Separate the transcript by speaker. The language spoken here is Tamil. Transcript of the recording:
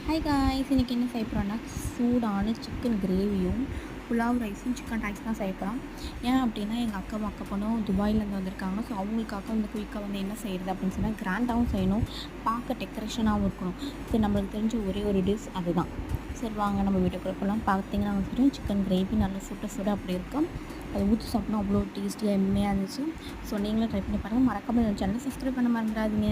Speaker 1: ஹாய் காய்ஸ், இன்றைக்கி என்ன செய்ய போகிறோன்னா சூடான சிக்கன் கிரேவியும் புலாவ் ரைஸும் சிக்கன் ரைஸ் தான் செய்ய போகிறோம். ஏன் அப்படின்னா எங்கள் அக்கா பொண்ணும் துபாயிலேருந்து வந்திருக்காங்க. ஸோ அவங்களுக்காக வந்து குயிக்காக வந்து என்ன செய்கிறது அப்படின்னு சொன்னால் கிராண்டாகவும் செய்யணும், பார்க்க டெக்கரேஷனாகவும் இருக்கணும். சரி, நம்மளுக்கு தெரிஞ்ச ஒரே ஒரு டிஷ் அதுதான். சரி வாங்க நம்ம வீட்டுக்குள்ளே போகலாம். பார்த்தீங்கன்னா வந்துட்டு சிக்கன் கிரேவி நல்லா சுட அப்படி இருக்கும். அதை ஊற்றி சாப்பிட்டோம், அவ்வளோ டேஸ்டியாக எம்மையாக இருந்துச்சு. ஸோ நீங்களும் ட்ரை பண்ணி பாருங்கள். மறக்காமல் சேனலை சப்ஸ்கிரைப் பண்ண மறந்துடாதீங்க.